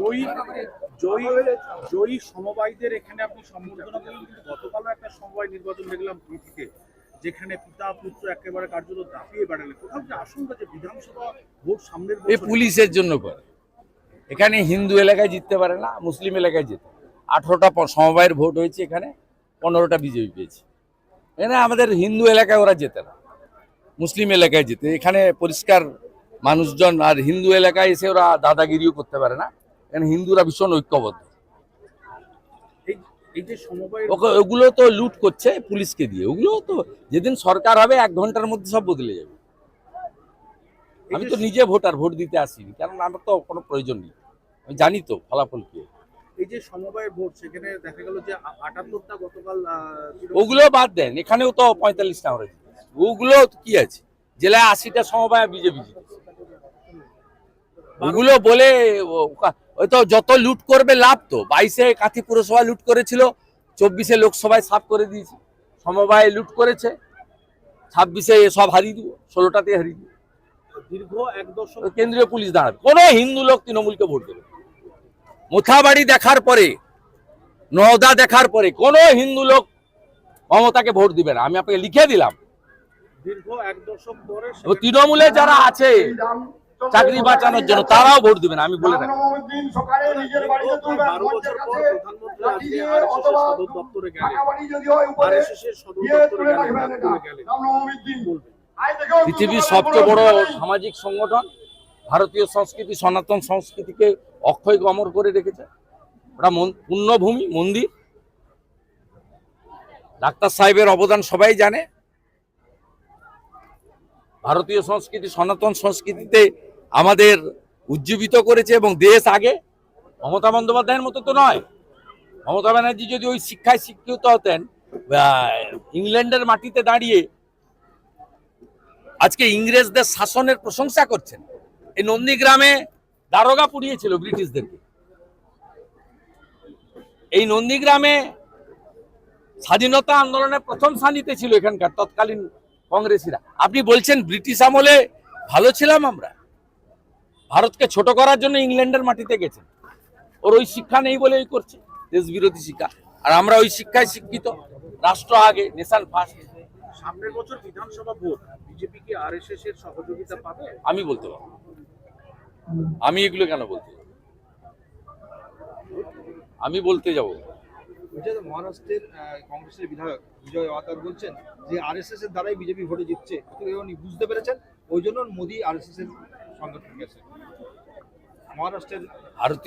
জয়ী জয়ী জয়ী সমবায়ীদের এখানে আপনি সম্বর্ধনা দিলেন, কিন্তু গতকালও একটা সমবায় নির্বাচন দেখলাম থেকে, যেখানে পিতা পুত্র একেবারে কার্যত দাপিয়ে বেড়ালেন। কোথাও যে আশঙ্কা যে বিধানসভা ভোট সামনের এ পুলিশের জন্য করে। এখানে হিন্দু এলাকায় জিততে পারে না, মুসলিম এলাকায় জিতে। 18টা সমবায়ের ভোট হয়েছে, এখানে 15টা বিজেপি পেয়েছে। এখানে আমাদের হিন্দু এলাকায় ওরা জেতে না, মুসলিম এলাকায় যেতে। এখানে পরিষ্কার মানুষজন, আর হিন্দু এলাকায় এসে ওরা দাদাগিরিও করতে পারে না। এখানে হিন্দুরা ভীষণ ঐক্যবদ্ধ। এই যে সমবায় ওগুলো তো লুট করছে পুলিশকে দিয়ে। ওগুলো তো যেদিন সরকার হবে 1 ঘন্টার মধ্যে সব বদলে যাবে। আমি তো নিজে ভোট দিতে আসিনি, কারণ আমার তো কোনো প্রয়োজন নেই। আমি জানি তো ফলাফল কি। এই যে সমবায় ভোট, সেখানে দেখা গেল যে 78টা গতকাল ওগুলো বাদ দেন, এখানেও তো 45টা হয়েছে। ওগুলো কি আছে, জেলায় 80টা সমবায় বিজেপি জিতেছে। ওগুলো বলে ওই তো যত লুট করবে লাভ। তো 22-এ কাঁথি পুরসভা লুট করেছিল, 24-এ লোকসভায় সাফ করে দিয়েছে। সমবায় লুট করেছে, 26-এ সব হারিয়ে দিব, 16টাতে হারিয়ে দিব। দীর্ঘ 1 দশক কেন্দ্রীয় পুলিশ দাঁড়াবে। কোনো হিন্দু লোক তৃণমূলকে ভোট দেবে। মোথাবাড়ি দেখার পরে, নওদা দেখার পরে কোনো হিন্দু লোক মমতাকে ভোট দিবে না। আমি আপনাকে লিখে দিলাম। দীর্ঘ 1 দশক পরে তৃণমূলে যারা আছে চাকরি বাঁচানোর জন্য, তারাও ভোট দিবে না, আমি বলে রাখি। 12 বছর পর প্রধানমন্ত্রী আজকে আরএসএস সদর দপ্তরে গেলেন, আরএসএস সদর দপ্তরে গেলেন। পৃথিবীর সবচেয়ে বড় সামাজিক সংগঠন ভারতীয় সংস্কৃতি, সনাতন সংস্কৃতিকে অক্ষয় অমর করে রেখেছে। ওটা পুণ্যভূমি, মন্দির। ডাক্তার সাহেবের অবদান সবাই জানে। ভারতীয় সংস্কৃতি, সনাতন সংস্কৃতিতে আমাদের উজ্জীবিত করেছে, এবং দেশ আগে। মমতা বন্দ্যোপাধ্যায়ের মতো তো নয়। মমতা ব্যানার্জি যদি ওই শিক্ষায় শিক্ষিত হতেন, ইংল্যান্ডের মাটিতে দাঁড়িয়ে আজকে ইংরেজদের শাসনের প্রশংসা করছেন। এই নন্দীগ্রামে দারোগা পুড়িয়েছিল ব্রিটিশদেরকে। এই নন্দীগ্রামে স্বাধীনতা আন্দোলনের প্রথম সানিতে ছিল এখানকার তৎকালীন কংগ্রেসীরা। আপনি বলছেন ব্রিটিশ আমলে ভালো ছিলাম আমরা? ভারতকে ছোট করার জন্য ইংল্যান্ডের মাটিতে গেছেন। ওর ওই শিক্ষা নেই বলে ওই করছে দেশ বিরোধী শিক্ষা। আর আমরা ওই শিক্ষায় শিক্ষিত। রাষ্ট্র আগে, নেশন ফার্স্ট। সামনের বছর বিধানসভা ভোট, বিজেপি কি আরএসএস এর সহযোগিতা পাবে? আমি বলতে পারবো। আমি এগুলো কেন বলতে যাব? আমি বলতে যাব। মহারাষ্ট্রের কংগ্রেসের বিধায়ক বিজয় ওয়াতার বলছেন যে আরএসএস এর দ্বারাই বিজেপি ভোটে জিতছে। উনি বুঝতে পেরেছেন, ওই জন্য মোদী আরএসএস এর সঙ্গে গেছে। মহারাষ্ট্রের ভারতীয়